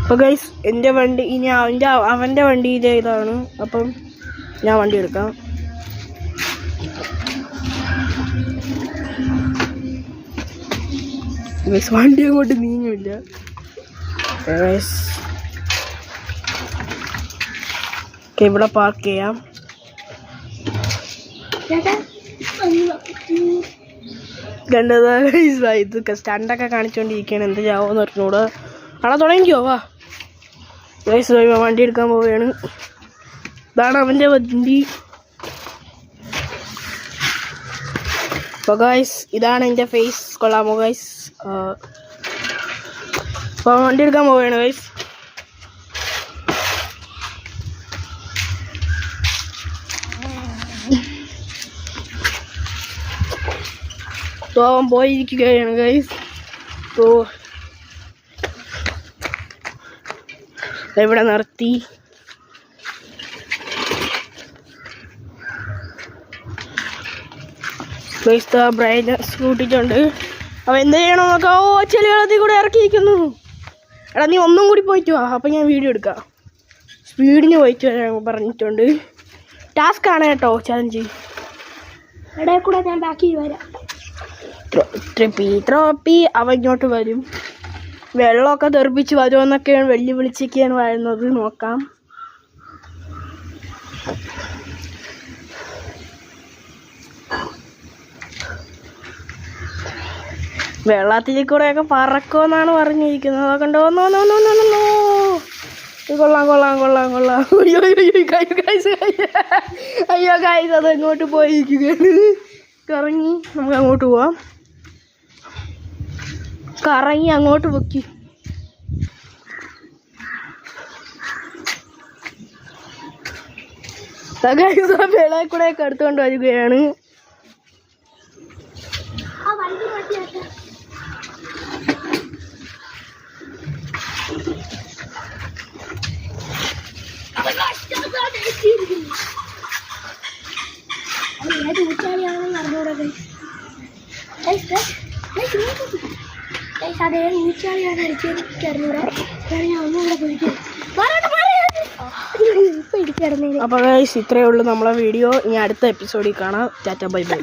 അപ്പോൾ ഗൈസ് എൻ്റെ വണ്ടി ഇനി അവൻ്റെ വണ്ടിയിലെ ഇതാണ്. അപ്പം ഞാൻ വണ്ടി എടുക്കാം. ഗൈസ് വണ്ടി അങ്ങോട്ട് നീങ്ങില്ല. ഗൈസ് ഇവിടെ പാർക്ക് ചെയ്യാം. കണ്ടതാ ഇത് സ്റ്റണ്ടൊക്കെ കാണിച്ചുകൊണ്ടിരിക്കുകയാണ്. എന്ത് ചാവോന്ന് പറഞ്ഞൂടെ. അവിടെ തുടങ്ങിക്കോ വാ. ഗൈസ് വണ്ടി എടുക്കാൻ പോവുകയാണ്. ഇതാണ് അവൻ്റെ വണ്ടി. അപ്പോൾ ഗൈസ് ഇതാണ് എൻ്റെ ഫേസ്. കൊള്ളാമോ ഗൈസ്? അപ്പോൾ വണ്ടി എടുക്കാൻ പോവുകയാണ് ഗൈസ്. അവൻ പോയിരിക്കുകയാണ് ഗൈസ്. ഇവിടെ നിർത്തി. ഗൈസ് ബ്രൈറ്റ്നസ് കൂട്ടിയിട്ടുണ്ട്. അവൻ എന്ത് ചെയ്യണമെന്നൊക്കെ ചെളി വെള്ളത്തിൽ കൂടെ ഇറക്കിയിരിക്കുന്നു. എടാ നീ ഒന്നും കൂടി പോയിട്ട് വാ, അപ്പം ഞാൻ വീഡിയോ എടുക്കാം. സ്പീഡിന് പോയിട്ട് വരാൻ പറഞ്ഞിട്ടുണ്ട്. ടാസ്ക് ആണ് കേട്ടോ ചലഞ്ച്. ഇടയിൽ കൂടെ ഞാൻ ബാക്കി വരാം. ട്രോപ്പി അവ ഇങ്ങോട്ട് വരും. വെള്ളമൊക്കെ തെറിപ്പിച്ച് വരുമെന്നൊക്കെയാണ് വെല്ലുവിളിച്ചൊക്കെയാണ് വരുന്നത്. നോക്കാം. വെള്ളത്തിൽ കൂടെയൊക്കെ പറക്കുമെന്നാണ് പറഞ്ഞിരിക്കുന്നത്. അതൊക്കെ ഉണ്ടോ? കൊള്ളാം കൊള്ളാം കൊള്ളാം കൊള്ളാം. അയ്യോ ഗൈസ് അത് ഇങ്ങോട്ട് പോയിരിക്കുകയാണ്. കറങ്ങി നമുക്ക് അങ്ങോട്ട് പോവാം. കറങ്ങി അങ്ങോട്ട് പൊക്കി. വെള്ളയിൽ കൂടെയൊക്കെ എടുത്തുകൊണ്ട് വരികയാണ്. അപ്പോൾ ഗൈസ് ഇത്രയേ ഉള്ളൂ നമ്മളെ വീഡിയോ. ഇനി അടുത്ത എപ്പിസോഡിൽ കാണാം. Tata bye bye.